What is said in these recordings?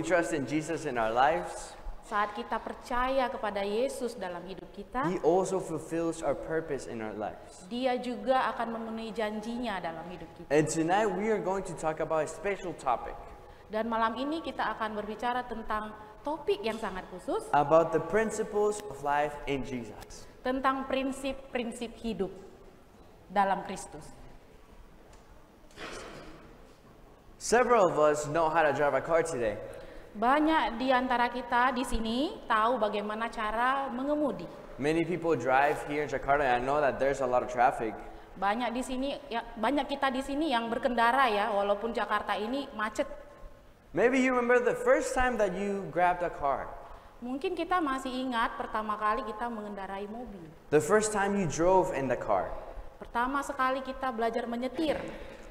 we trust in Jesus in our lives, saat kita percaya kepada Yesus dalam hidup kita, He also fulfills our purpose in our lives. Dia juga akan memenuhi janjinya dalam hidup kita. And tonight we are going to talk about a special topic, Dan malam ini kita akan berbicara tentang topik yang sangat khusus, about the principles of life in Jesus. tentang prinsip-prinsip hidup dalam Kristus. Several of us know how to drive a car today. Banyak di antara kita di sini tahu bagaimana cara mengemudi. Many people drive here in Jakarta, and I know that there's a lot of traffic. Banyak di sini, banyak kita di sini yang berkendara ya, walaupun Jakarta ini macet. Maybe you remember the first time that you grabbed a car. Mungkin kita masih ingat pertama kali kita mengendarai mobil. The first time you drove in the car. Pertama sekali kita belajar menyetir.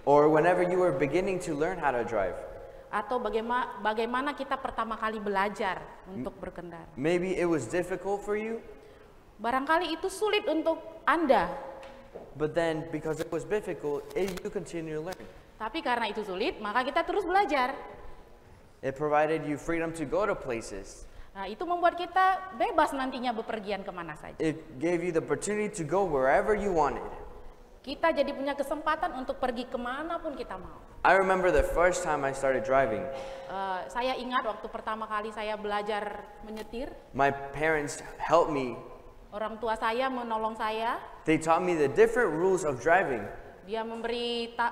Or whenever you were beginning to learn how to drive. Atau bagaimana kita pertama kali belajar untuk berkendara. Maybe it was difficult for you, Barangkali itu sulit untuk Anda. but then because it was difficult, you continue to learn. Tapi karena itu sulit, maka kita terus belajar. It provided you freedom to go to places. Nah, itu membuat kita bebas nantinya bepergian kemana saja. It gave you the opportunity to go wherever you wanted. Kita jadi punya kesempatan untuk pergi kemanapun kita mau. I remember the first time I started driving. Saya ingat waktu pertama kali saya belajar menyetir, My parents helped me. orang tua saya menolong saya. They taught me the different rules of driving. Dia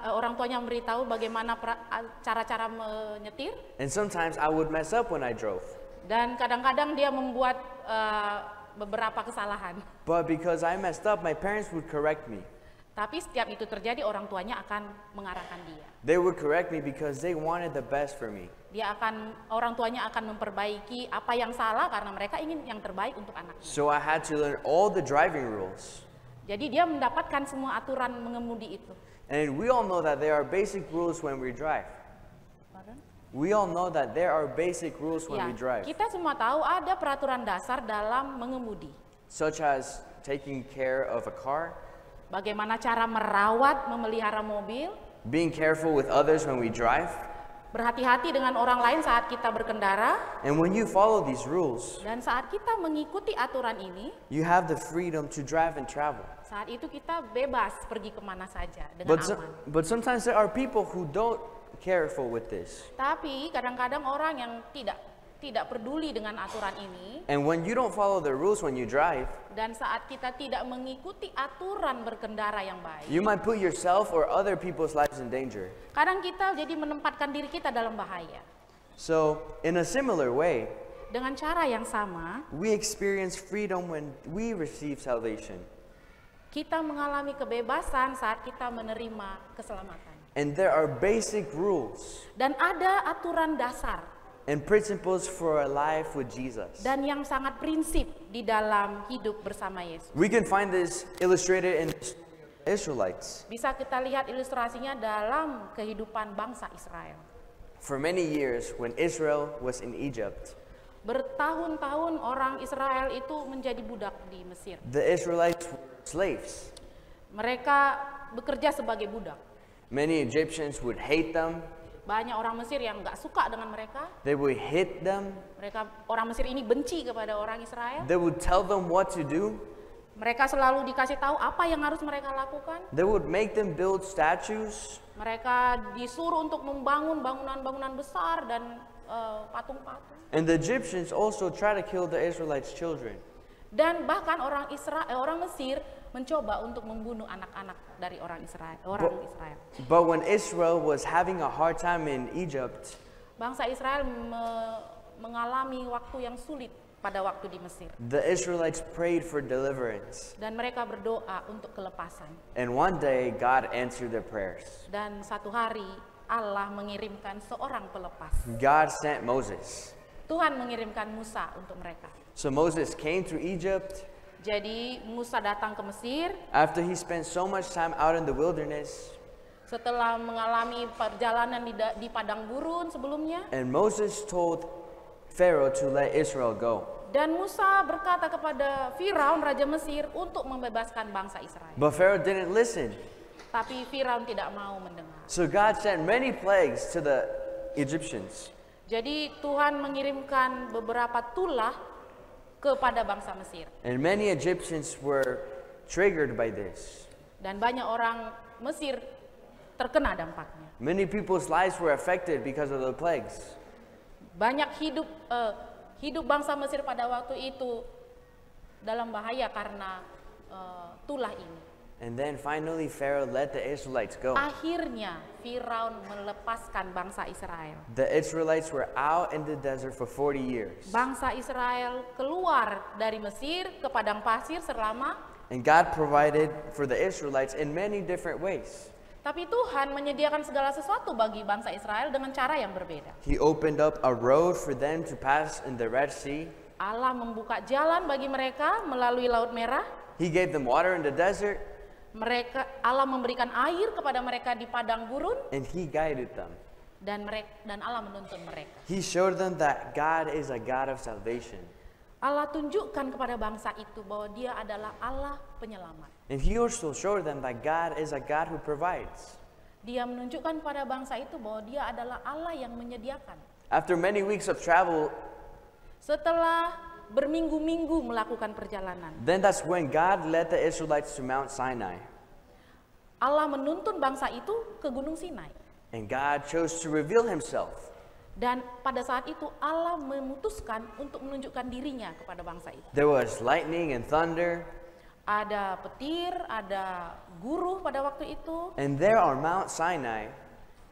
orang tuanya memberitahu bagaimana cara-cara menyetir. And sometimes I would mess up when I drove. Dan kadang-kadang dia membuat beberapa kesalahan. But because I messed up, my parents would correct me. Tapi setiap itu terjadi, orang tuanya akan mengarahkan dia. They would correct me because they wanted the best for me. Orang tuanya akan memperbaiki apa yang salah karena mereka ingin yang terbaik untuk anaknya. So I had to learn all the driving rules. Jadi dia mendapatkan semua aturan mengemudi itu. And we all know that there are basic rules when we drive. We all know that there are basic rules when we drive. Kita semua tahu ada peraturan dasar dalam mengemudi. Such as taking care of a car, Bagaimana cara merawat, memelihara mobil, being careful with others when we drive. berhati-hati dengan orang lain saat kita berkendara, And when you follow these rules, dan saat kita mengikuti aturan ini, you have the freedom to drive and travel. saat itu kita bebas pergi kemana saja dengan But, aman. but sometimes there are people who don't careful with this. Tapi kadang-kadang orang yang tidak peduli dengan aturan ini, And when you don't follow the rules when you drive, dan saat kita tidak mengikuti aturan berkendara yang baik, you might put yourself or other people's lives in danger. kadang kita jadi menempatkan diri kita dalam bahaya. So, in a similar way, Dengan cara yang sama, we experience freedom when we receive salvation. kita mengalami kebebasan saat kita menerima keselamatan. And there are basic rules Dan ada aturan dasar and principles for a life with Jesus. dan yang sangat prinsip di dalam hidup bersama Yesus. We can find this illustrated in the Israelites. Bisa kita lihat ilustrasinya dalam kehidupan bangsa Israel. For many years, when Israel was in Egypt, Bertahun-tahun orang Israel itu menjadi budak di Mesir. the Israelites were slaves. Mereka bekerja sebagai budak. Many Egyptians would hate them. Banyak orang Mesir yang nggak suka dengan mereka. They would hit them. Orang Mesir ini benci kepada orang Israel. They would tell them what to do. Mereka selalu dikasih tahu apa yang harus mereka lakukan. They would make them build statues. Mereka disuruh untuk membangun bangunan-bangunan besar dan patung-patung. And the Egyptians also try to kill the Israelites' children. Dan bahkan orang Mesir mencoba untuk membunuh anak-anak dari orang Israel. But when Israel was having a hard time in Egypt, Bangsa Israel mengalami waktu yang sulit pada waktu di Mesir. the Israelites prayed for deliverance. Dan mereka berdoa untuk kelepasan. And one day, God answered their prayers. Dan satu hari Allah mengirimkan seorang pelepas. God sent Moses. Tuhan mengirimkan Musa untuk mereka. So Moses came to Egypt. Jadi Musa datang ke Mesir After he spent so much time out in the wilderness, setelah mengalami perjalanan di padang gurun sebelumnya. and Moses told Pharaoh to let Israel go. Dan Musa berkata kepada Firaun, Raja Mesir, untuk membebaskan bangsa Israel. But Pharaoh didn't listen. Tapi Firaun tidak mau mendengar. So God sent many plagues to the Egyptians. Jadi Tuhan mengirimkan beberapa tulah kepada bangsa Mesir. And many Egyptians were triggered by this. Dan banyak orang Mesir terkena dampaknya. Many people's lives were affected because of the plagues. Banyak hidup bangsa Mesir pada waktu itu dalam bahaya karena tulah ini. And then finally Pharaoh let the Israelites go. Akhirnya Firaun melepaskan bangsa Israel. The Israelites were out in the desert for 40 years. Bangsa Israel keluar dari Mesir ke padang pasir selama. And God provided for the Israelites in many different ways. Tapi Tuhan menyediakan segala sesuatu bagi bangsa Israel dengan cara yang berbeda. He opened up a road for them to pass in the Red Sea. Allah membuka jalan bagi mereka melalui Laut Merah. He gave them water in the desert. Allah memberikan air kepada mereka di padang gurun. And He guided them. Dan Allah menuntun mereka. He showed them that God is a God of salvation. Allah tunjukkan kepada bangsa itu bahwa Dia adalah Allah penyelamat. And He also showed them that God is a God who provides. Dia menunjukkan kepada bangsa itu bahwa Dia adalah Allah yang menyediakan. After many weeks of travel, setelah berminggu-minggu melakukan perjalanan, then that's when God led the Israelites to Mount Sinai. Allah menuntun bangsa itu ke Gunung Sinai. And God chose to reveal Himself. Dan pada saat itu Allah memutuskan untuk menunjukkan dirinya kepada bangsa itu. There was lightning and thunder. Ada petir, ada guruh pada waktu itu. And there on Mount Sinai,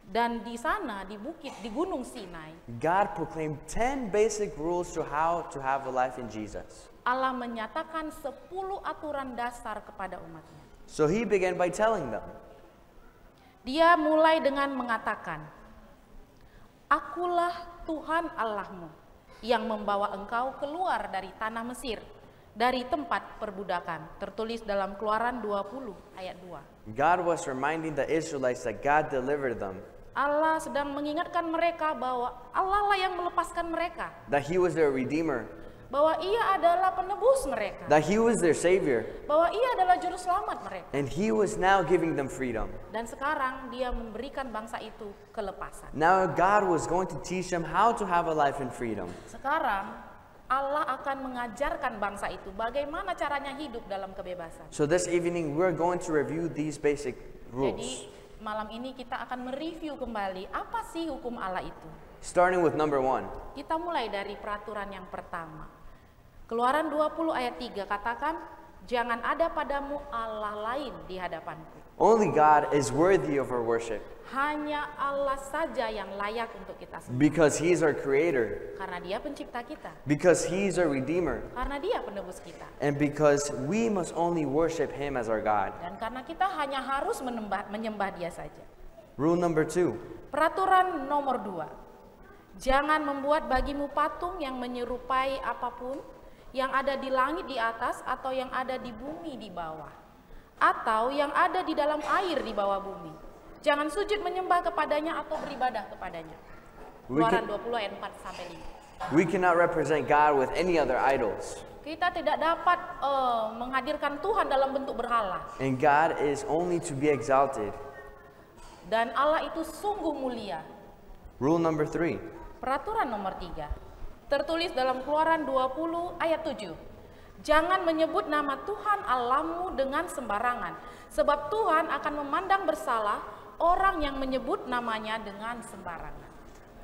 dan di sana di bukit di Gunung Sinai, God proclaimed 10 basic rules to how to have a life in Jesus. Allah menyatakan 10 aturan dasar kepada umatnya. So He began by telling them. Dia mulai dengan mengatakan, Akulah Tuhan Allahmu yang membawa engkau keluar dari tanah Mesir, dari tempat perbudakan. Tertulis dalam Keluaran 20 ayat 2. God was reminding the Israelites that God delivered them. Allah sedang mengingatkan mereka bahwa Allah lah yang melepaskan mereka. That He was their Redeemer. Bahwa Ia adalah penebus mereka. That He was their Savior. Bahwa Ia adalah juru selamat mereka. And He was now giving them freedom. Dan sekarang Dia memberikan bangsa itu kelepasan. Now God was going to teach them how to have a life in freedom. Sekarang Allah akan mengajarkan bangsa itu bagaimana caranya hidup dalam kebebasan. So this evening we're going to review these basic rules. Jadi malam ini kita akan mereview kembali apa sih hukum Allah itu. Starting with number 1. Kita mulai dari peraturan yang pertama. Keluaran 20 ayat 3 katakan, jangan ada padamu Allah lain di hadapanku. Only God is worthy of our worship. Hanya Allah saja yang layak untuk kita sembah. Because He is our Creator. Karena Dia pencipta kita. Because He is our Redeemer. Karena Dia penebus kita. And because we must only worship Him as our God. Dan karena kita hanya harus menyembah Dia saja. Rule number 2. Peraturan nomor 2. Jangan membuat bagimu patung yang menyerupai apapun yang ada di langit di atas atau yang ada di bumi di bawah, atau yang ada di dalam air di bawah bumi. Jangan sujud menyembah kepadanya atau beribadah kepadanya. Keluaran 20 ayat 4 sampai 5. We cannot represent God with any other idols. Kita tidak dapat menghadirkan Tuhan dalam bentuk berhala. And God is only to be exalted. Dan Allah itu sungguh mulia. Rule number 3. Peraturan nomor 3. Tertulis dalam Keluaran 20 ayat 7. Jangan menyebut nama Tuhan Allahmu dengan sembarangan, sebab Tuhan akan memandang bersalah orang yang menyebut namanya dengan sembarangan.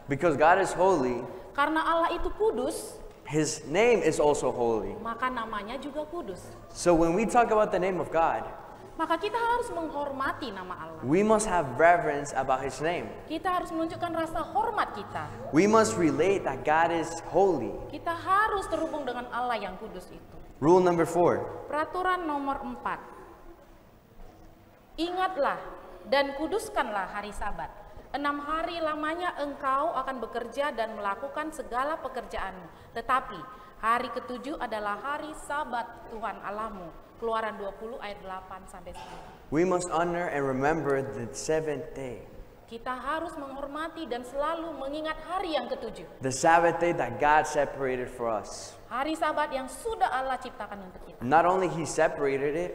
Because God is holy, karena Allah itu kudus, His name is also holy. maka namanya juga kudus. So when we talk about the name of God, maka kita harus menghormati nama Allah. we must have reverence about His name. Kita harus menunjukkan rasa hormat kita. We must relate that God is holy. Kita harus terhubung dengan Allah yang kudus itu. Rule number 4. Peraturan nomor 4. Ingatlah dan kuduskanlah hari Sabat. 6 hari lamanya engkau akan bekerja dan melakukan segala pekerjaanmu. Tetapi hari ke-7 adalah hari Sabat Tuhan Allahmu. Keluaran 20 ayat 8 sampai 10. We must honor and remember the 7th day. Kita harus menghormati dan selalu mengingat hari yang ke-7. The Sabbath day that God separated for us. Hari Sabat yang sudah Allah ciptakan untuk kita. Not only He separated it,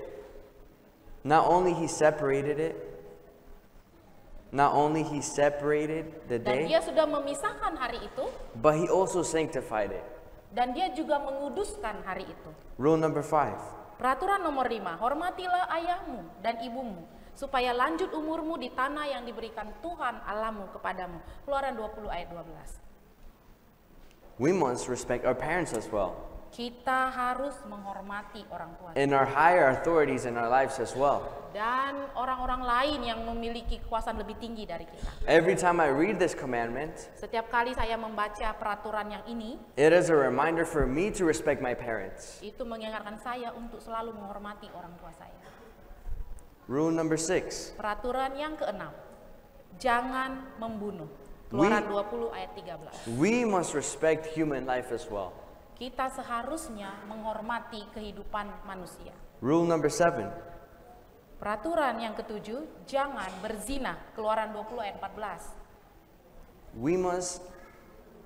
Not only he separated the dan day, dia sudah memisahkan hari itu, but he also sanctified it. dan dia juga menguduskan hari itu. Rule number 5. Peraturan nomor 5, hormatilah ayahmu dan ibumu, supaya lanjut umurmu di tanah yang diberikan Tuhan Allahmu kepadamu. Keluaran 20 ayat 12. We must respect our parents as well, Kita harus menghormati orang tua and our higher authorities in our lives as well. dan orang-orang lain yang memiliki kekuasaan lebih tinggi dari kita. Every time I read this commandment, Setiap kali saya membaca peraturan yang ini, it is a reminder for me to respect my parents. itu mengingatkan saya untuk selalu menghormati orang tua saya. Rule number 6. Peraturan yang keenam, jangan membunuh. Keluaran 20 ayat 13. We must respect human life as well. Kita seharusnya menghormati kehidupan manusia. Rule number 7. Peraturan yang ketujuh, jangan berzina. Keluaran 20 ayat 14. We must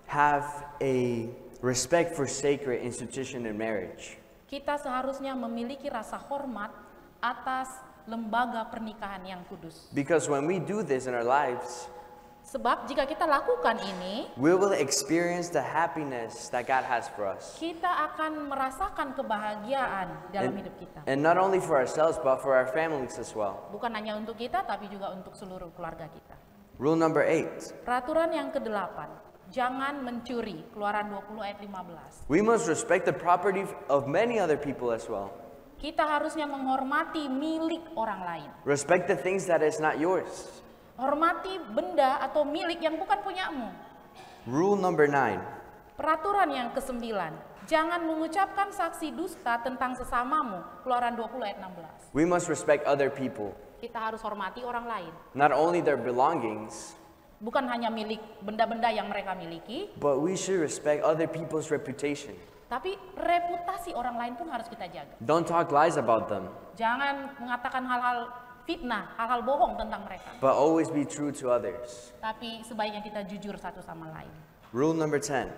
have a respect for sacred institution in marriage. Kita seharusnya memiliki rasa hormat atas lembaga pernikahan yang kudus. Because when we do this in our lives, Sebab jika kita lakukan ini, we will experience the happiness that God has for us. kita akan merasakan kebahagiaan dalam hidup kita. And not only for ourselves, but for our families as well. Bukan hanya untuk kita, tapi juga untuk seluruh keluarga kita. Rule number 8. Peraturan yang kedelapan, jangan mencuri. Keluaran 20 ayat 15. We must respect the property of many other people as well. Kita harusnya menghormati milik orang lain. Respect the things that is not yours. Hormati benda atau milik yang bukan punyamu. Rule number 9. Peraturan yang kesembilan, jangan mengucapkan saksi dusta tentang sesamamu. Keluaran 20 ayat 16. We must respect other people, Kita harus hormati orang lain. not only their belongings, Bukan hanya milik benda-benda yang mereka miliki, but we should respect other people's reputation. tapi reputasi orang lain pun harus kita jaga. Don't talk lies about them, Jangan mengatakan hal-hal fitnah, hal-hal bohong tentang mereka. but always be true to others. Tapi sebaiknya kita jujur satu sama lain. Rule number 10.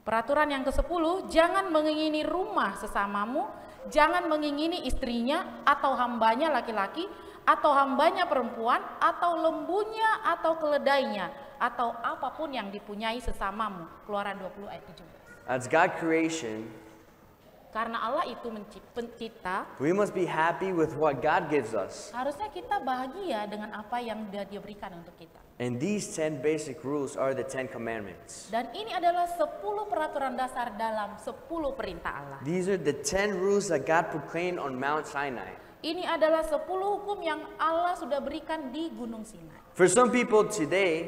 Peraturan yang ke-10, jangan mengingini rumah sesamamu, jangan mengingini istrinya atau hambanya laki-laki, atau hambanya perempuan, atau lembunya atau keledainya, atau apapun yang dipunyai sesamamu. Keluaran 20 ayat 17. As God creation, Karena Allah itu pencipta, we must be happy with what God gives us. harusnya kita bahagia dengan apa yang Dia berikan untuk kita. And these 10 basic rules are the 10 commandments. Dan ini adalah 10 peraturan dasar dalam 10 perintah Allah. These are the 10 rules that God proclaimed on Mount Sinai. Ini adalah 10 hukum yang Allah sudah berikan di Gunung Sinai. For some people today,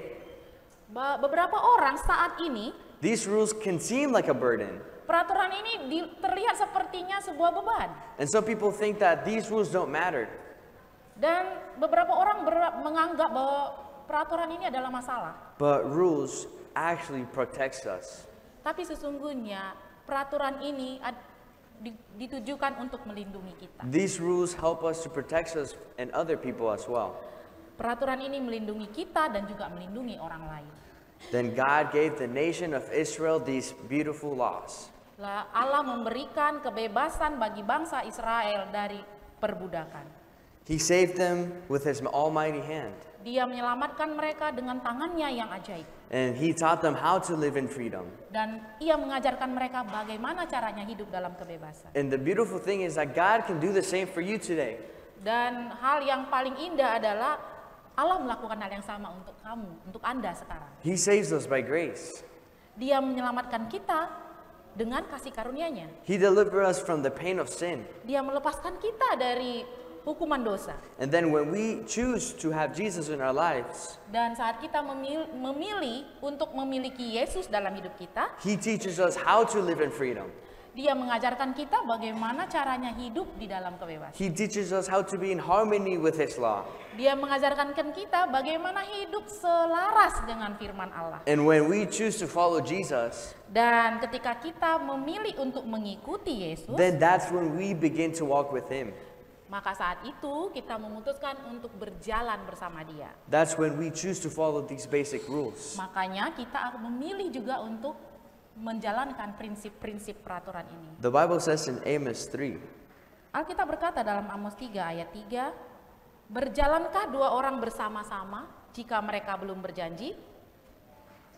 Beberapa orang saat ini, these rules can seem like a burden. peraturan ini terlihat sepertinya sebuah beban. And some people think that these rules don't matter. Dan beberapa orang menganggap bahwa peraturan ini adalah masalah. But rules actually protects us. Tapi sesungguhnya peraturan ini ditujukan untuk melindungi kita. These rules help us to protect us and other people as well. Peraturan ini melindungi kita dan juga melindungi orang lain. Then God gave the nation of Israel these beautiful laws. Allah memberikan kebebasan bagi bangsa Israel dari perbudakan. He saved them with his almighty hand. Dia menyelamatkan mereka dengan tangannya yang ajaib. And he taught them how to live in freedom. Dan ia mengajarkan mereka bagaimana caranya hidup dalam kebebasan. And the beautiful thing is that God can do the same for you today. Dan hal yang paling indah adalah Allah melakukan hal yang sama untuk kamu, untuk Anda sekarang. He saves us by grace. Dia menyelamatkan kita dengan kasih karunia-Nya. He delivers us from the pain of sin. Dia melepaskan kita dari hukuman dosa. And then when we choose to have Jesus in our lives, Dan saat kita memilih untuk memiliki Yesus dalam hidup kita, he teaches us how to live in freedom. Dia mengajarkan kita bagaimana caranya hidup di dalam kebebasan. He teaches us how to be in harmony with his law. Dia mengajarkan kita bagaimana hidup selaras dengan firman Allah. And when we choose to follow Jesus, Dan ketika kita memilih untuk mengikuti Yesus, then that's when we begin to walk with him. maka saat itu kita memutuskan untuk berjalan bersama Dia. That's when we choose to follow these basic rules. Makanya kita memilih juga untuk menjalankan prinsip-prinsip peraturan ini. The Bible says in Amos 3, Alkitab berkata dalam Amos 3 ayat 3, Berjalankah dua orang bersama-sama jika mereka belum berjanji?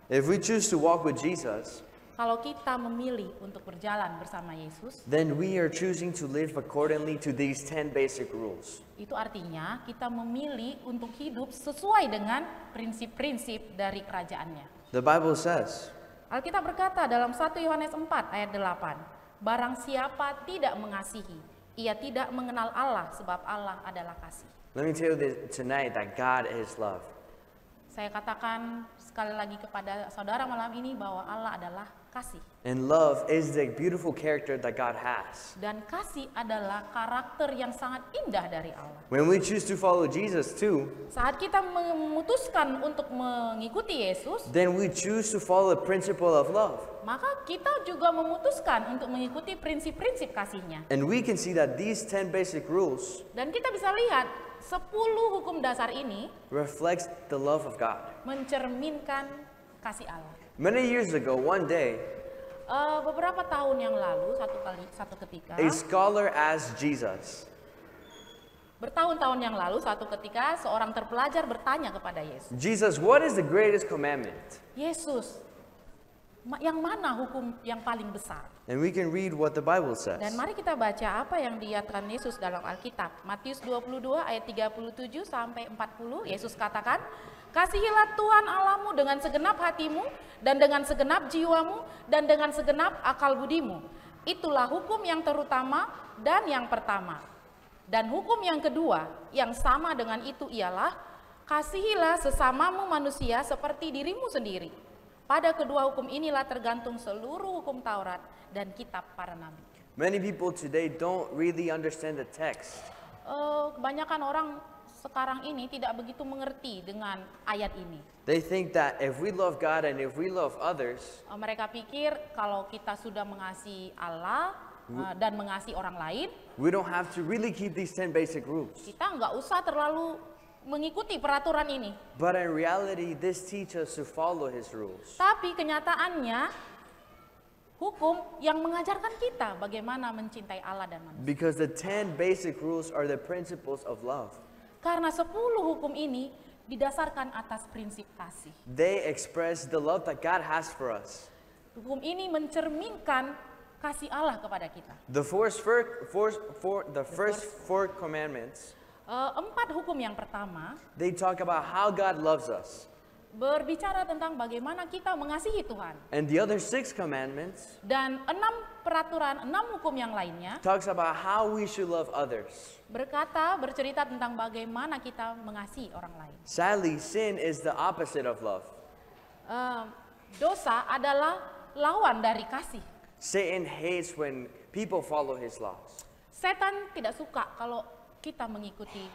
If we choose to walk with Jesus, Kalau kita memilih untuk berjalan bersama Yesus, then we are choosing to live accordingly to these 10 basic rules. itu artinya kita memilih untuk hidup sesuai dengan prinsip-prinsip dari kerajaannya. The Bible says, Alkitab berkata dalam 1 Yohanes 4 ayat 8, barang siapa tidak mengasihi, ia tidak mengenal Allah sebab Allah adalah kasih. let me tell you this tonight that God is love. Saya katakan sekali lagi kepada saudara malam ini bahwa Allah adalah kasih. And love is the beautiful character that God has. Dan kasih adalah karakter yang sangat indah dari Allah. When we choose to follow Jesus too, Saat kita memutuskan untuk mengikuti Yesus, then we choose to follow the principle of love. maka kita juga memutuskan untuk mengikuti prinsip-prinsip kasihnya. And we can see that these 10 basic rules Dan kita bisa lihat 10 hukum dasar ini reflects the love of God. mencerminkan kasih Allah. Many years ago, one day, Beberapa tahun yang lalu, satu ketika, a scholar asked Jesus, bertahun-tahun yang lalu, satu ketika seorang terpelajar bertanya kepada Yesus, Jesus, what is the greatest commandment? Yesus, yang mana hukum yang paling besar? And we can read what the Bible says. Dan mari kita baca apa yang dikatakan Yesus dalam Alkitab. Matius 22 ayat 37 sampai 40, Yesus katakan, kasihilah Tuhan Allahmu dengan segenap hatimu, dan dengan segenap jiwamu, dan dengan segenap akal budimu. Itulah hukum yang terutama dan yang pertama. Dan hukum yang kedua, yang sama dengan itu ialah, kasihilah sesamamu manusia seperti dirimu sendiri. Pada kedua hukum inilah tergantung seluruh hukum Taurat dan kitab para nabi. Many people today don't really understand the text. Kebanyakan orang sekarang ini tidak begitu mengerti dengan ayat ini. They think that if we love God and if we love others, Mereka pikir kalau kita sudah mengasihi Allah dan mengasihi orang lain, we don't have to really keep these 10 basic rules. kita nggak usah terlalu mengikuti peraturan ini. But in reality, this teaches us to follow His rules. Tapi kenyataannya, hukum yang mengajarkan kita bagaimana mencintai Allah dan manusia. Because the 10 basic rules are the principles of love. Karena 10 hukum ini didasarkan atas prinsip kasih. They express the love that God has for us. Hukum ini mencerminkan kasih Allah kepada kita. The first four commandments, 4 hukum yang pertama they talk about how God loves us. berbicara tentang bagaimana kita mengasihi Tuhan. And the other 6 commandments Dan 6 peraturan, 6 hukum yang lainnya talks about how we should love others. bercerita tentang bagaimana kita mengasihi orang lain. Sadly, sin is the opposite of love. Dosa adalah lawan dari kasih. Satan hates when people follow his laws. Setan tidak suka kalau kita mengikuti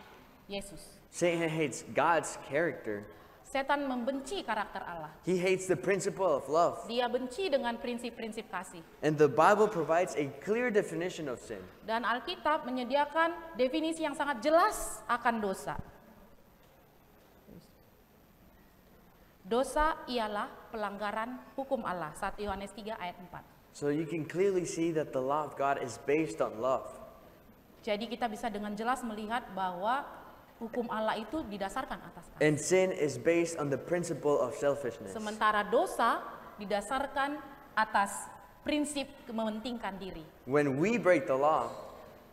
Yesus. Satan hates God's character. Setan membenci karakter Allah. He hates the principle of love. Dia benci dengan prinsip-prinsip kasih. And the Bible provides a clear definition of sin. Dan Alkitab menyediakan definisi yang sangat jelas akan dosa. Dosa ialah pelanggaran hukum Allah. 1 Yohanes 3 ayat 4. So you can clearly see that the law of God is based on love. Jadi kita bisa dengan jelas melihat bahwa hukum Allah itu didasarkan atas kasih. And sin is based on the principle of selfishness. Sementara dosa didasarkan atas prinsip mementingkan diri. When we break the law,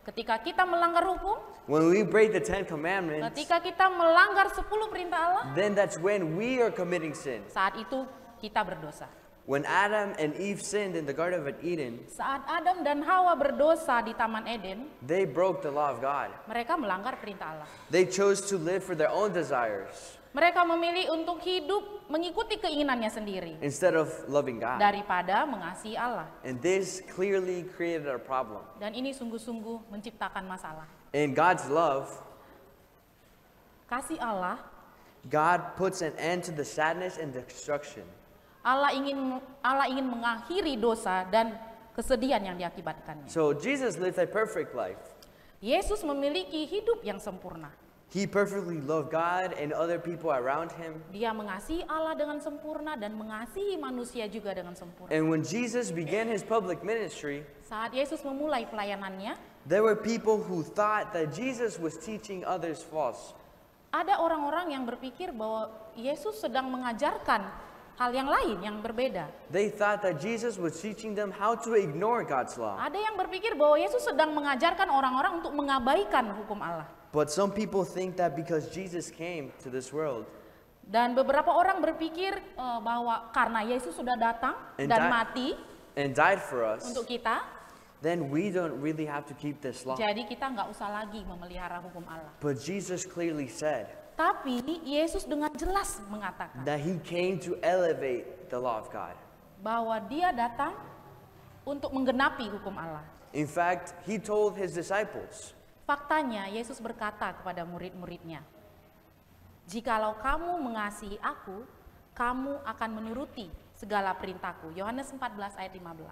Ketika kita melanggar hukum, when we break the 10 commandments, ketika kita melanggar 10 perintah Allah, then that's when we are committing sin. saat itu kita berdosa. When Adam and Eve sinned in the Garden of Eden, Saat Adam dan Hawa berdosa di Taman Eden, they broke the law of God. mereka melanggar perintah Allah. They chose to live for their own desires Mereka memilih untuk hidup mengikuti keinginannya sendiri instead of loving God. daripada mengasihi Allah. And this clearly created a problem. Dan ini sungguh-sungguh menciptakan masalah. In God's love, Kasih Allah, God puts an end to the sadness and destruction. Allah ingin mengakhiri dosa dan kesedihan yang diakibatkannya. So Jesus lived a perfect life. Yesus memiliki hidup yang sempurna. He perfectly loved God and other people around him. Dia mengasihi Allah dengan sempurna dan mengasihi manusia juga dengan sempurna. And when Jesus began his public ministry, Saat Yesus memulai pelayanannya, There were people who thought that Jesus was teaching others false. Ada orang-orang yang berpikir bahwa Yesus sedang mengajarkan hal yang lain yang berbeda. They thought that Jesus was teaching them how to ignore God's law. Ada yang berpikir bahwa Yesus sedang mengajarkan orang-orang untuk mengabaikan hukum Allah. But some people think that because Jesus came to this world Dan beberapa orang berpikir bahwa karena Yesus sudah datang dan mati and died for us, untuk kita, then we don't really have to keep this law. jadi kita nggak usah lagi memelihara hukum Allah. But Jesus clearly said Tapi Yesus dengan jelas mengatakan that he came to elevate the law of God. bahwa dia datang untuk menggenapi hukum Allah. In fact, he told his disciples, Faktanya Yesus berkata kepada murid-muridnya, "Jikalau kamu mengasihi aku, kamu akan menuruti segala perintahku." Yohanes 14 ayat 15.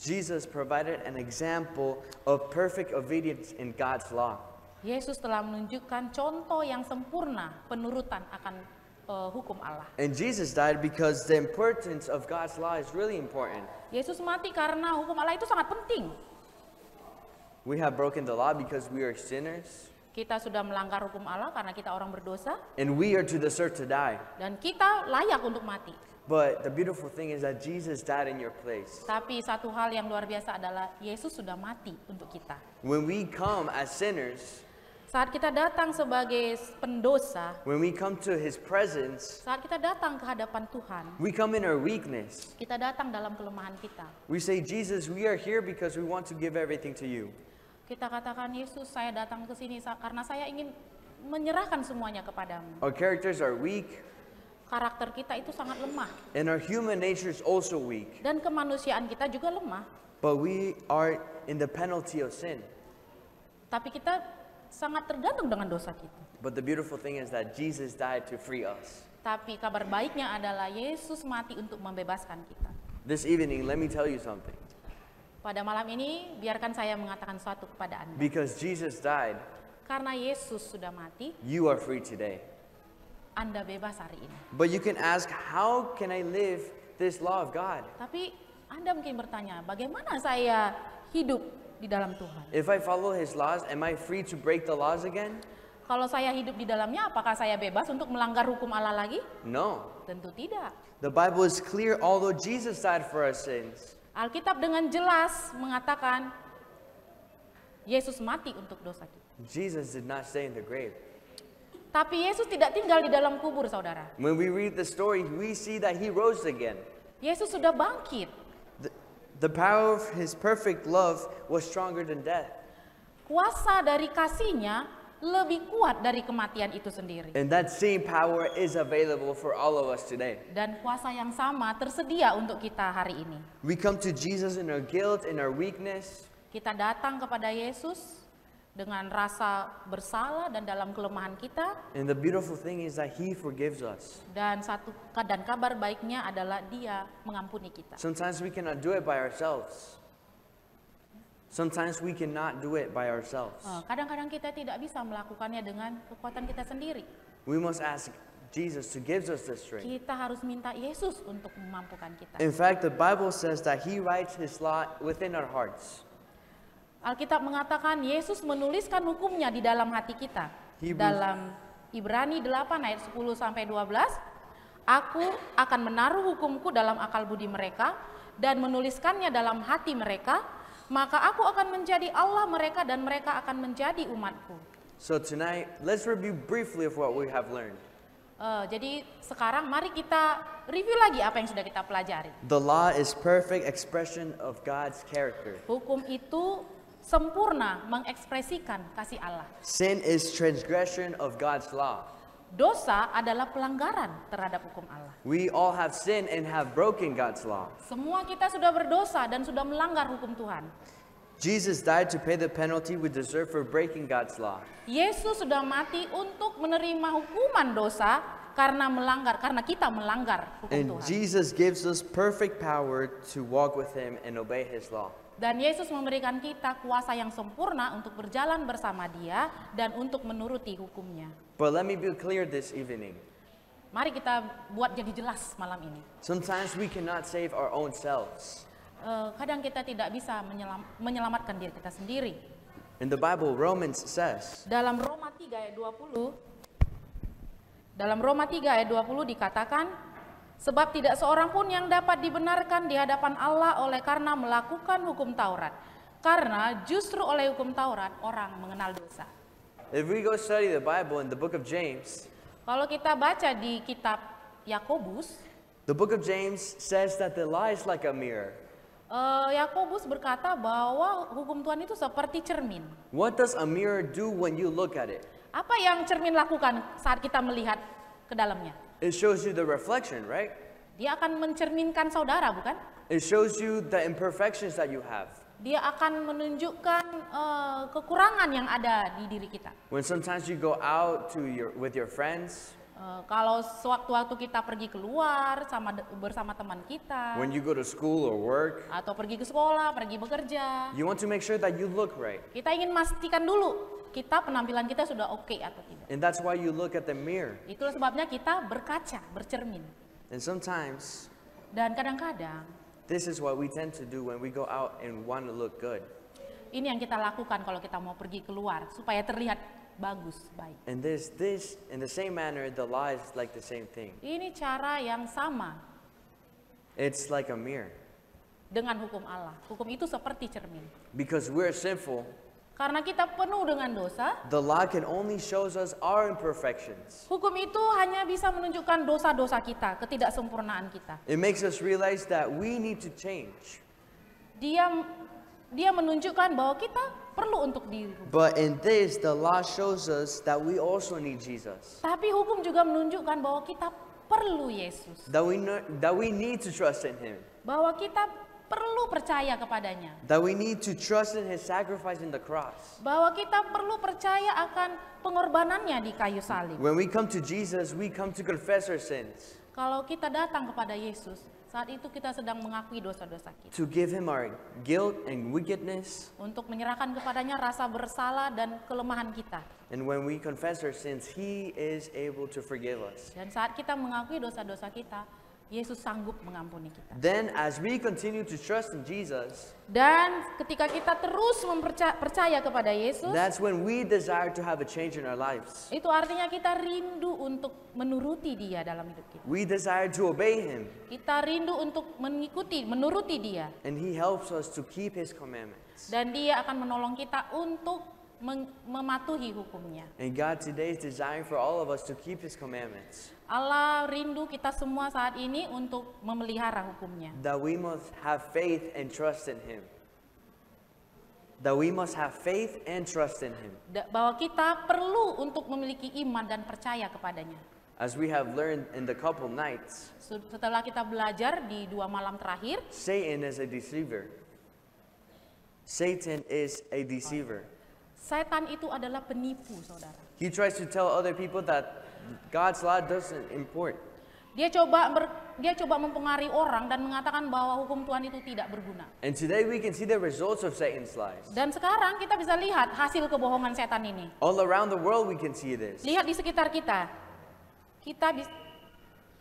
Jesus provided an example of perfect obedience in God's law. Yesus telah menunjukkan contoh yang sempurna penurutan akan hukum Allah. And Jesus died because the importance of God's law is really important. Yesus mati karena hukum Allah itu sangat penting. We have broken the law because we are sinners, Kita sudah melanggar hukum Allah karena kita orang berdosa and we are to deserve to die. dan kita layak untuk mati. But the beautiful thing is that Jesus died in your place. Tapi satu hal yang luar biasa adalah Yesus sudah mati untuk kita. When we come as sinners, Saat kita datang sebagai pendosa, when we come to his presence, saat kita datang ke hadapan Tuhan, we come in our weakness. kita datang dalam kelemahan kita. We say, Jesus, we are here because we want to give everything to you. Kita katakan, Yesus, saya datang ke sini karena saya ingin menyerahkan semuanya kepadamu. Our characters are weak, Karakter kita itu sangat lemah. and our human nature is also weak. Dan kemanusiaan kita juga lemah. But we are in the penalty of sin. Tapi kita sangat tergantung dengan dosa kita. But the beautiful thing is that Jesus died to free us. Tapi kabar baiknya adalah Yesus mati untuk membebaskan kita. This evening, let me tell you something. Pada malam ini, biarkan saya mengatakan sesuatu kepada Anda. Because Jesus died, Karena Yesus sudah mati, you are free today. Anda bebas hari ini. But you can ask, how can I live this law of God? Tapi Anda mungkin bertanya, bagaimana saya hidup di dalam Tuhan? If I follow his laws, am I free to break the laws again? Kalau saya hidup di dalamnya, apakah saya bebas untuk melanggar hukum Allah lagi? No. Tentu tidak. The Bible is clear, although Jesus died for our sins, Alkitab dengan jelas mengatakan Yesus mati untuk dosa kita. Jesus did not stay in the grave. Tapi Yesus tidak tinggal di dalam kubur, saudara. When we read the story, we see that he rose again. Yesus sudah bangkit. The power of his perfect love was stronger than death. Kuasa dari kasih-Nya lebih kuat dari kematian itu sendiri. And that same power is available for all of us today. Dan kuasa yang sama tersedia untuk kita hari ini. We come to Jesus in our guilt, in our weakness, Kita datang kepada Yesus dengan rasa bersalah dan dalam kelemahan kita. and the beautiful thing is that he forgives us. Dan kabar baiknya adalah Dia mengampuni kita. Sometimes we cannot do it by ourselves. Sometimes we cannot do it by ourselves. Kadang-kadang kita tidak bisa melakukannya dengan kekuatan kita sendiri. We must ask Jesus to give us the strength. Kita harus minta Yesus untuk memampukan kita. In fact, the Bible says that he writes his law within our hearts. Alkitab mengatakan Yesus menuliskan hukumnya di dalam hati kita. Dalam Ibrani 8 ayat 10 sampai 12, Aku akan menaruh hukumku dalam akal budi mereka dan menuliskannya dalam hati mereka, maka aku akan menjadi Allah mereka dan mereka akan menjadi umatku. So tonight, let's review briefly of what we have learned. Jadi sekarang mari kita review lagi apa yang sudah kita pelajari. The law is perfect expression of God's character. Hukum itu sempurna mengekspresikan kasih Allah. Sin is transgression of God's law. Dosa adalah pelanggaran terhadap hukum Allah. We all have sinned and have broken God's law. Semua kita sudah berdosa dan sudah melanggar hukum Tuhan. Jesus died to pay the penalty we deserve for breaking God's law. Yesus sudah mati untuk menerima hukuman dosa karena kita melanggar hukum And Tuhan. Jesus gives us perfect power to walk with him and obey his law. Dan Yesus memberikan kita kuasa yang sempurna untuk berjalan bersama Dia dan untuk menuruti hukumnya. But let me be clear this evening. Mari kita buat jadi jelas malam ini. Sometimes we cannot save our own selves. Kadang kita tidak bisa menyelamatkan diri kita sendiri. In the Bible, Romans says, Dalam Roma 3 ayat 20, dikatakan, sebab tidak seorang pun yang dapat dibenarkan di hadapan Allah oleh karena melakukan hukum Taurat. Karena justru oleh hukum Taurat orang mengenal dosa. if we go study the Bible in the book of James, Kalau kita baca di kitab Yakobus, the book of James says that the law is like a mirror. Yakobus berkata bahwa hukum Tuhan itu seperti cermin. What does a mirror do when you look at it? Apa yang cermin lakukan saat kita melihat ke dalamnya? It shows you the reflection, right? Dia akan mencerminkan saudara, bukan? It shows you the imperfections that you have. Dia akan menunjukkan kekurangan yang ada di diri kita. When sometimes you go out with your friends, Kalau sewaktu-waktu kita pergi keluar bersama teman kita, when you go to school or work, atau pergi ke sekolah, pergi bekerja, you want to make sure that you look right. kita ingin memastikan dulu penampilan kita sudah oke atau tidak. And that's why you look at the mirror. Itulah sebabnya kita berkaca, bercermin. And sometimes, Dan kadang-kadang this is what we tend to do when we go out and want to look good. ini yang kita lakukan kalau kita mau pergi keluar supaya terlihat bagus, baik. And this, in the same manner, the law is like the same thing. Ini cara yang sama It's like a mirror. dengan hukum Allah. Hukum itu seperti cermin. Because we're sinful, Karena kita penuh dengan dosa, the law can only shows us our imperfections. hukum itu hanya bisa menunjukkan dosa-dosa kita, ketidaksempurnaan kita. It makes us realize that we need to change. Dia menunjukkan bahwa kita perlu untuk dirubah. But in this, the law shows us that we also need Jesus. Tapi hukum juga menunjukkan bahwa kita perlu Yesus. That we need to trust in Him. Bahwa kita perlu percaya kepadanya. That we need to trust in His sacrifice in the cross. Bahwa kita perlu percaya akan pengorbanannya di kayu salib. When we come to Jesus, we come to confess our sins. Kalau kita datang kepada Yesus, saat itu kita sedang mengakui dosa-dosa kita. To give Him our guilt and wickedness. Untuk menyerahkan kepadanya rasa bersalah dan kelemahan kita. And when we confess our sins, He is able to forgive us. Dan saat kita mengakui dosa-dosa kita, Yesus sanggup mengampuni kita. Then as we continue to trust in Jesus, Dan ketika kita terus percaya kepada Yesus, that's when we desire to have a change in our lives. itu artinya kita rindu untuk menuruti Dia dalam hidup kita. We desire to obey Him, Kita rindu untuk menuruti Dia. and He helps us to keep His commandments. Dan Dia akan menolong kita untuk mematuhi hukumnya. And God today is desiring for all of us to keep His commandments. Allah rindu kita semua saat ini untuk memelihara hukumnya. That we must have faith and trust in Him. That we must have faith and trust in Him. Bahwa kita perlu untuk memiliki iman dan percaya kepadanya. As we have learned in the couple nights, Setelah kita belajar di 2 malam terakhir, Satan is a deceiver. Satan is a deceiver. setan itu adalah penipu, saudara. He tries to tell other people that God's law doesn't import. Dia coba mempengaruhi orang dan mengatakan bahwa hukum Tuhan itu tidak berguna. And today we can see the results of Satan's lies. Dan sekarang kita bisa lihat hasil kebohongan setan ini. All around the world we can see this. Lihat di sekitar kita.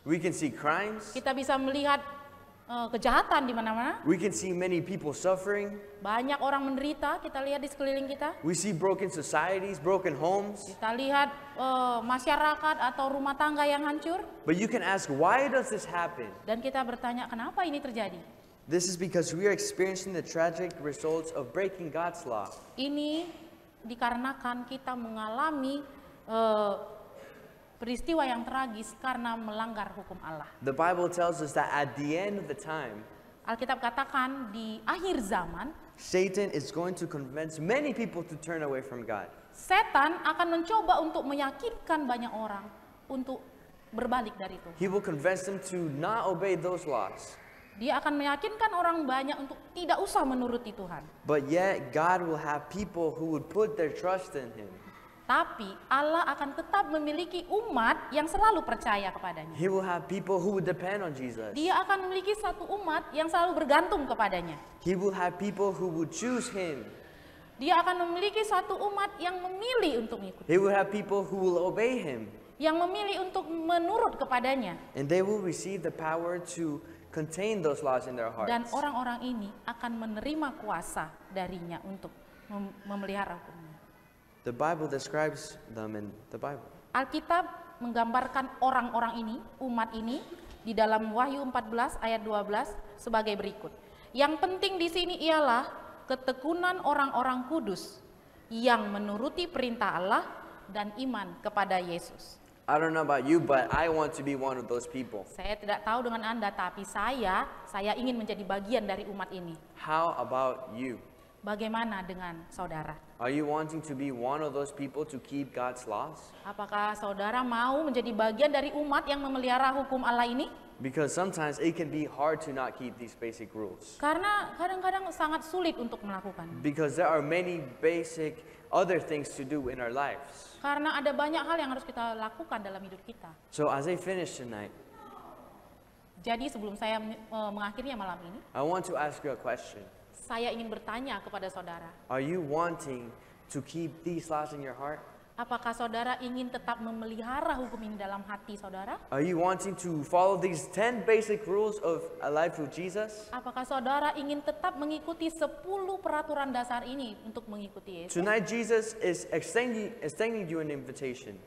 We can see crimes. Kita bisa melihat kejahatan di mana-mana. We can see many people suffering. Banyak orang menderita, kita lihat di sekeliling kita. We see broken societies, broken homes. Kita lihat masyarakat atau rumah tangga yang hancur. But you can ask, why does this happen? Dan kita bertanya, kenapa ini terjadi? This is because we are experiencing the tragic results of breaking God's law. Ini dikarenakan kita mengalami peristiwa yang tragis karena melanggar hukum Allah. The Bible tells us that at the end of the time, Alkitab katakan di akhir zaman, Satan is going to convince many people to turn away from God. setan akan mencoba untuk meyakinkan banyak orang untuk berbalik dari itu. He will convince them to not obey those laws. Dia akan meyakinkan orang banyak untuk tidak usah menuruti Tuhan. But yet God will have people who would put their trust in Him. Tapi Allah akan tetap memiliki umat yang selalu percaya kepadanya. He will have people who would depend on Jesus. Dia akan memiliki satu umat yang selalu bergantung kepadanya. He will have people who would choose Him. Dia akan memiliki satu umat yang memilih untuk mengikuti. He will have people who will obey Him. Yang memilih untuk menurut kepadanya. And they will receive the power to contain those laws in their hearts. Dan orang-orang ini akan menerima kuasa darinya untuk memelihara hukumnya. The Bible describes them in the Bible. Alkitab menggambarkan orang-orang ini, umat ini, di dalam Wahyu 14 ayat 12 sebagai berikut. Yang penting di sini ialah ketekunan orang-orang kudus yang menuruti perintah Allah dan iman kepada Yesus. I don't know about you, but I want to be one of those people. Saya tidak tahu dengan Anda, tapi saya ingin menjadi bagian dari umat ini. How about you? Bagaimana dengan saudara? Are you wanting to be one of those people to keep God's laws? Apakah saudara mau menjadi bagian dari umat yang memelihara hukum Allah ini? Because sometimes it can be hard to not keep these basic rules. Karena kadang-kadang sangat sulit untuk melakukan. Because there are many basic other things to do in our lives. Karena ada banyak hal yang harus kita lakukan dalam hidup kita. So as I finish tonight, Jadi sebelum saya mengakhirinya malam ini, I want to ask you a question. saya ingin bertanya kepada saudara. Are you wanting to keep these laws in your heart? Apakah saudara ingin tetap memelihara hukum ini dalam hati saudara? Are you wanting to follow these 10 basic rules of a life with Jesus? Apakah saudara ingin tetap mengikuti 10 peraturan dasar ini untuk mengikuti Yesus? Tonight, Jesus is extending you an invitation.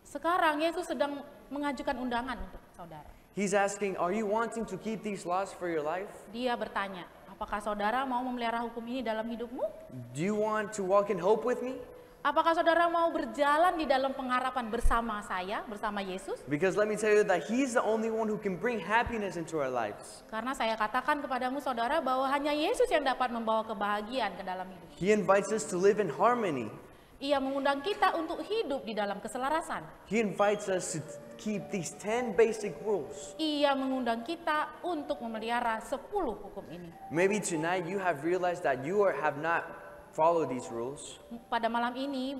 Sekarang Yesus sedang mengajukan undangan untuk saudara. He's asking, are you wanting to keep these laws for your life? Dia bertanya, apakah saudara mau memelihara hukum ini dalam hidupmu? Do you want to walk in hope with me? Apakah saudara mau berjalan di dalam pengharapan bersama saya, bersama Yesus? Because let me tell you that He's the only one who can bring happiness into our lives. Karena saya katakan kepadamu saudara bahwa hanya Yesus yang dapat membawa kebahagiaan ke dalam hidup. He invites us to live in harmony. Ia mengundang kita untuk hidup di dalam keselarasan. He invites us to keep these 10 basic rules. Ia mengundang kita untuk memelihara 10 hukum ini. Maybe tonight you have realized that you have not followed these rules. Pada malam ini,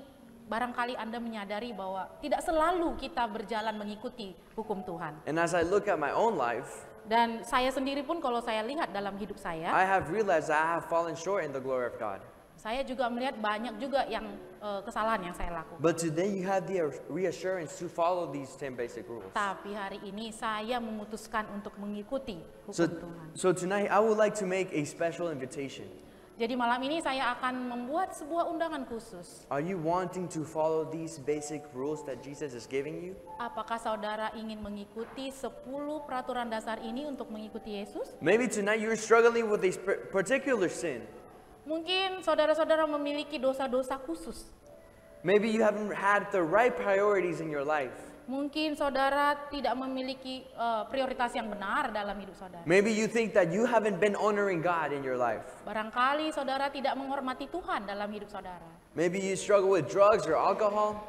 barangkali Anda menyadari bahwa tidak selalu kita berjalan mengikuti hukum Tuhan. And as I look at my own life, Dan saya sendiri pun kalau saya lihat dalam hidup saya, I have realized that I have fallen short in the glory of God. saya juga melihat banyak juga yang kesalahan yang saya lakukan. But today you have the reassurance to follow these 10 basic rules. Tapi hari ini saya memutuskan untuk mengikuti So, hukum Tuhan. so tonight I would like to make a special invitation. Jadi malam ini saya akan membuat sebuah undangan khusus. Are you wanting to follow these basic rules that Jesus is giving you? Apakah saudara ingin mengikuti 10 peraturan dasar ini untuk mengikuti Yesus? Maybe tonight you're struggling with a particular sin. Mungkin saudara-saudara memiliki dosa-dosa khusus. Maybe you haven't had the right priorities in your life. Mungkin saudara tidak memiliki prioritas yang benar dalam hidup saudara. Maybe you think that you haven't been honoring God in your life. Barangkali saudara tidak menghormati Tuhan dalam hidup saudara. Maybe you struggle with drugs or alcohol.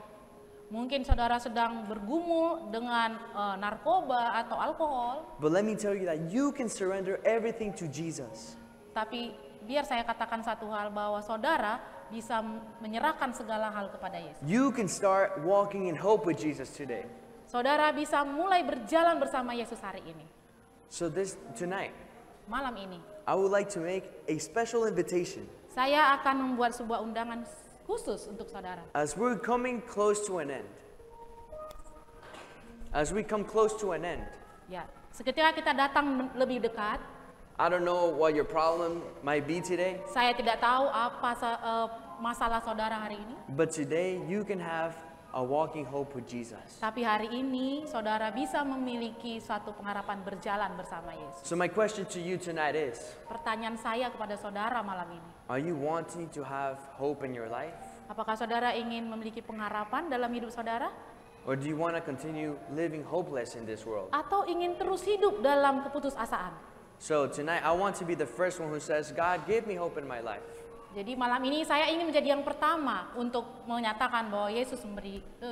Mungkin saudara sedang bergumul dengan narkoba atau alkohol. But let me tell you that you can surrender everything to Jesus. Tapi biar saya katakan satu hal bahwa saudara bisa menyerahkan segala hal kepada Yesus. You can start walking in hope with Jesus today. Saudara bisa mulai berjalan bersama Yesus hari ini. So tonight, Malam ini, I would like to make a special invitation. saya akan membuat sebuah undangan khusus untuk saudara. As we're coming close to an end. As we come close to an end. Ya, seketika kita datang lebih dekat. I don't know what your problem might be today. Saya tidak tahu apa masalah saudara hari ini. But today you can have a walking hope with Jesus. Tapi hari ini saudara bisa memiliki suatu pengharapan berjalan bersama Yesus. So my question to you tonight is, Pertanyaan saya kepada saudara malam ini. are you wanting to have hope in your life? Apakah saudara ingin memiliki pengharapan dalam hidup saudara? Or do you want to continue living hopeless in this world? Atau ingin terus hidup dalam keputusasaan? So tonight I want to be the first one who says, God, give me hope in my life. Jadi malam ini saya ingin menjadi yang pertama untuk menyatakan bahwa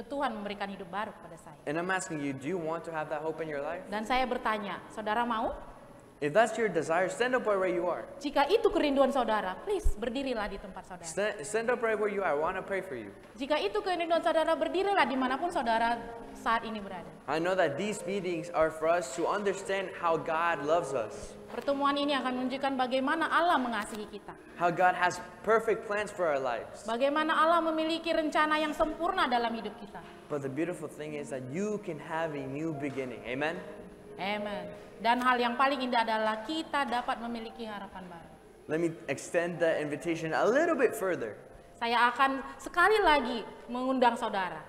Tuhan memberikan hidup baru kepada saya. And I'm asking you, do you want to have that hope in your life? Dan saya bertanya, saudara mau? If that's your desire, stand up right where you are. Jika itu kerinduan saudara, please berdirilah di tempat saudara. Stand up right where you are. I want to pray for you. Jika itu kerinduan saudara, berdirilah dimanapun saudara saat ini berada. I know that these meetings are for us to understand how God loves us. Pertemuan ini akan menunjukkan bagaimana Allah mengasihi kita. How God has perfect plans for our lives. Bagaimana Allah memiliki rencana yang sempurna dalam hidup kita. But the beautiful thing is that you can have a new beginning. Amen? Amen. Dan hal yang paling indah adalah kita dapat memiliki harapan baru. Let me extend the invitation a little bit further. Saya akan sekali lagi mengundang saudara.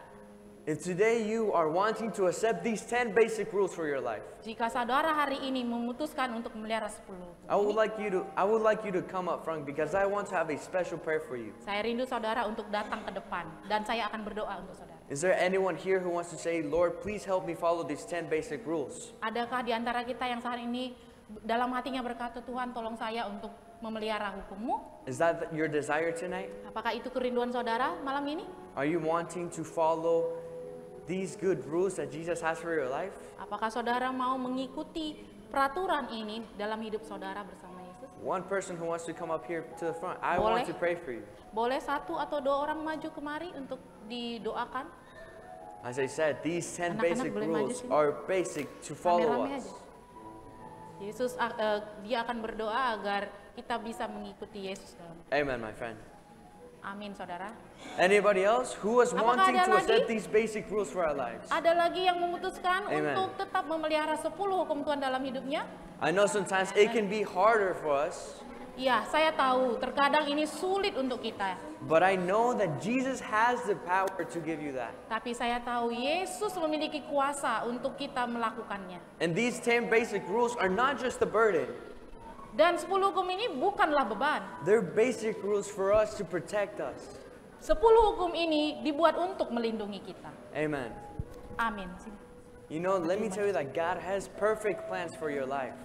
If today you are wanting to accept these 10 basic rules for your life, Jika saudara hari ini memutuskan untuk memelihara 10, I would like you to come up front because I want to have a special prayer for you. saya rindu saudara untuk datang ke depan dan saya akan berdoa untuk saudara. Is there anyone here who wants to say, Lord, please help me follow these 10 basic rules? Adakah di antara kita yang saat ini dalam hatinya berkata, Tuhan tolong saya untuk memelihara hukum-Mu? Is that your desire tonight? Apakah itu kerinduan saudara malam ini? Are you wanting to follow these good rules that Jesus has for your life? Apakah saudara mau mengikuti peraturan ini dalam hidup saudara bersama Yesus? One person who wants to come up here to the front, I want to pray for you. Boleh satu atau dua orang maju kemari untuk didoakan? As I said, these 10 Anak-anak basic boleh maju rules sini. are basic to follow Rame-rame us. aja. Yesus, dia akan berdoa agar kita bisa mengikuti Yesus dalam. Amen, my friend. Amin, saudara. Anybody else who was Apakah wanting ada to accept lagi? these basic rules for our lives? Ada lagi yang memutuskan Amen. untuk tetap memelihara 10 hukum Tuhan dalam hidupnya? I know sometimes it can be harder for us, Iya, saya tahu. Terkadang ini sulit untuk kita. but I know that Jesus has the power to give you that. Tapi saya tahu Yesus memiliki kuasa untuk kita melakukannya. And these 10 basic rules are not just a burden. Dan 10 hukum ini bukanlah beban. They're basic rules for us to protect us. 10 hukum ini dibuat untuk melindungi kita. Amen. Amin. You know, let me tell you that God has perfect plans for your life.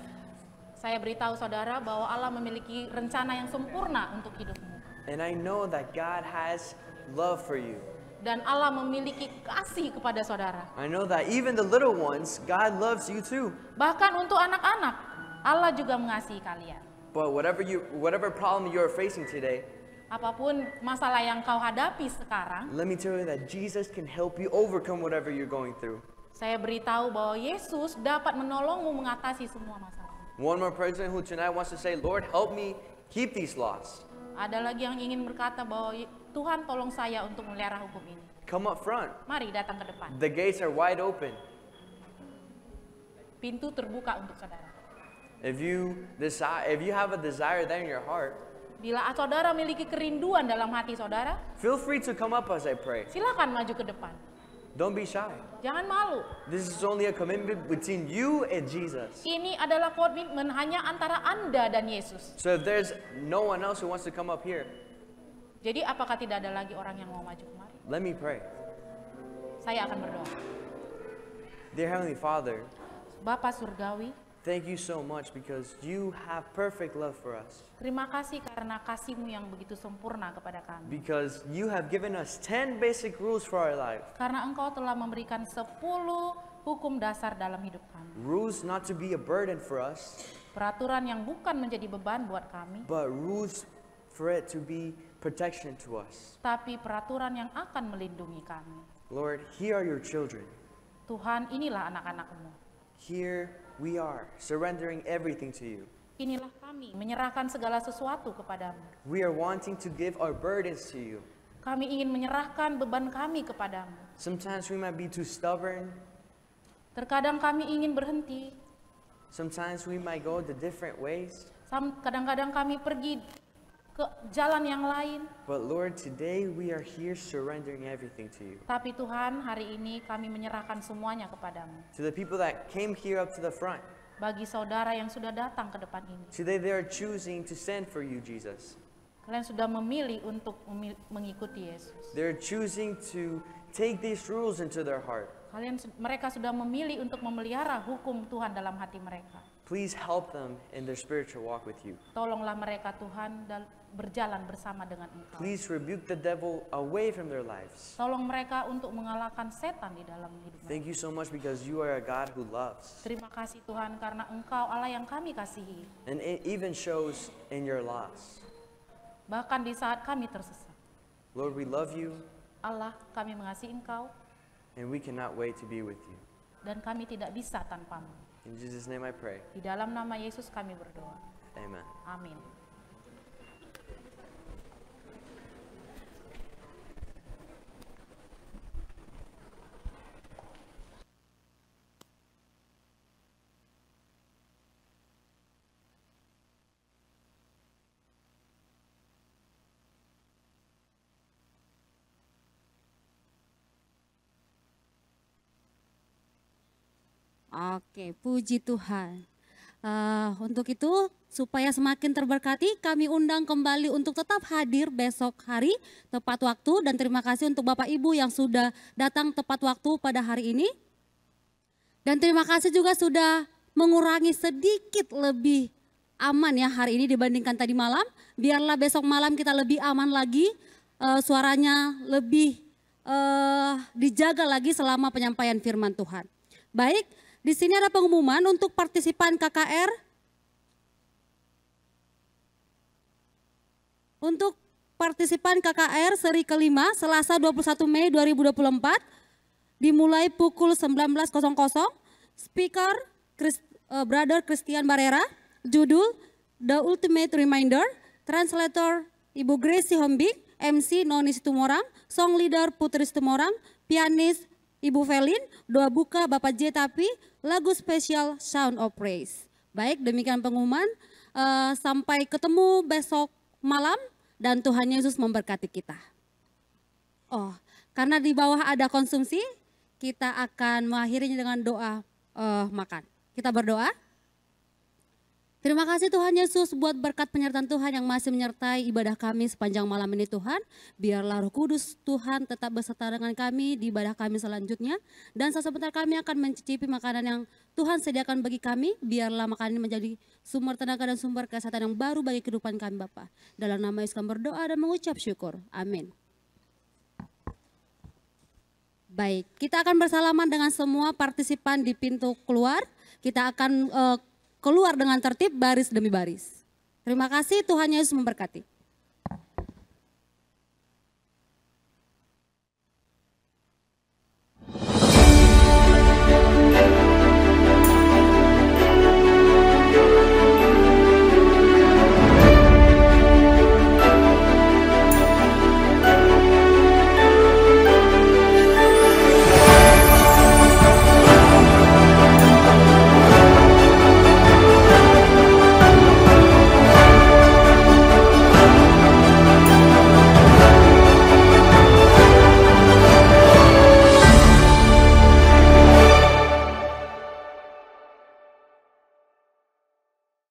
Saya beritahu saudara bahwa Allah memiliki rencana yang sempurna untuk hidupmu. And I know that God has love for you. Dan Allah memiliki kasih kepada saudara. I know that even the little ones, God loves you too. Bahkan untuk anak-anak, Allah juga mengasihi kalian. But whatever problem you're facing today, Apapun masalah yang kau hadapi sekarang, let me tell you that Jesus can help you overcome whatever you're going through. saya beritahu bahwa Yesus dapat menolongmu mengatasi semua masalah. One more person who tonight wants to say, Lord, help me keep these laws. Ada lagi yang ingin berkata bahwa Tuhan tolong saya untuk memelihara hukum ini. Come up front. Mari datang ke depan. The gates are wide open. Pintu terbuka untuk saudara. If you have a desire there in your heart, Bila saudara memiliki kerinduan dalam hati saudara, feel free to come up as I pray. silakan maju ke depan. Don't be shy. Jangan malu. This is only a commitment between you and Jesus. Ini adalah komitmen hanya antara Anda dan Yesus. So if there's no one else who wants to come up here, Jadi apakah tidak ada lagi orang yang mau maju kemari? let me pray. Saya akan berdoa. Dear Heavenly Father, Bapa Surgawi, thank you so much because you have perfect love for us. terima kasih karena kasih-Mu yang begitu sempurna kepada kami. Because you have given us 10 basic rules for our life. Karena Engkau telah memberikan 10 hukum dasar dalam hidup kami. Rules not to be a burden for us, Peraturan yang bukan menjadi beban buat kami, but rules for it to be protection to us. tapi peraturan yang akan melindungi kami. Lord, here are your children. Tuhan, inilah anak-anak-Mu. Here we are, surrendering everything to you. Inilah kami menyerahkan segala sesuatu kepadamu. We are wanting to give our burdens to you. Kami ingin menyerahkan beban kami kepadamu. Sometimes we might be too stubborn. Terkadang kami ingin berhenti. Sometimes we might go the different ways. Kadang-kadang kami pergi ke jalan yang lain. But Lord, today we are here surrendering everything to you. Tapi Tuhan, hari ini kami menyerahkan semuanya kepadamu. To the people that came here up to the front, Bagi saudara yang sudah datang ke depan ini, today they are choosing to stand for you, Jesus. kalian sudah memilih untuk mengikuti Yesus. They're choosing to take these rules into their heart. Mereka sudah memilih untuk memelihara hukum Tuhan dalam hati mereka. Please help them in their spiritual walk with you. Tolonglah mereka Tuhan dan berjalan bersama dengan Engkau. Please rebuke the devil away from their lives. Tolong mereka untuk mengalahkan setan di dalam hidup mereka. Thank you so much because you are a God who loves. Terima kasih Tuhan karena Engkau Allah yang kami kasihi. And it even shows in your loss. Bahkan di saat kami tersesat. Lord, we love you Allah, kami mengasihi Engkau and we cannot wait to be with you. dan kami tidak bisa tanpamu. In Jesus' name I pray. Di dalam nama Yesus kami berdoa. Amen. Amin. Oke, puji Tuhan. Untuk itu supaya semakin terberkati, kami undang kembali untuk tetap hadir besok hari tepat waktu, dan terima kasih untuk Bapak Ibu yang sudah datang tepat waktu pada hari ini. Dan terima kasih juga sudah mengurangi sedikit lebih aman ya hari ini dibandingkan tadi malam. Biarlah besok malam kita lebih aman lagi, suaranya lebih dijaga lagi selama penyampaian firman Tuhan. Baik, di sini ada pengumuman untuk partisipan KKR. Untuk partisipan KKR seri kelima Selasa 21 Mei 2024 dimulai pukul 19.00. Speaker Brother Christian Barrera, judul The Ultimate Reminder, translator Ibu Grace Hombing, MC Noni Situmorang, song leader Putri Situmorang, pianis Ibu Felin, doa buka Bapak J Tapi, lagu spesial Sound of Praise. Baik, demikian pengumuman, sampai ketemu besok malam dan Tuhan Yesus memberkati kita. Oh, karena di bawah ada konsumsi, kita akan mengakhirinya dengan doa makan. Kita berdoa. Terima kasih Tuhan Yesus buat berkat penyertaan Tuhan yang masih menyertai ibadah kami sepanjang malam ini Tuhan. Biarlah Roh Kudus Tuhan tetap beserta dengan kami di ibadah kami selanjutnya. Dan sebentar kami akan mencicipi makanan yang Tuhan sediakan bagi kami. Biarlah makanan ini menjadi sumber tenaga dan sumber kesehatan yang baru bagi kehidupan kami Bapa. Dalam nama Yesus kami berdoa dan mengucap syukur. Amin. Baik, kita akan bersalaman dengan semua partisipan di pintu keluar. Kita akan keluar dengan tertib baris demi baris. Terima kasih, Tuhan Yesus memberkati.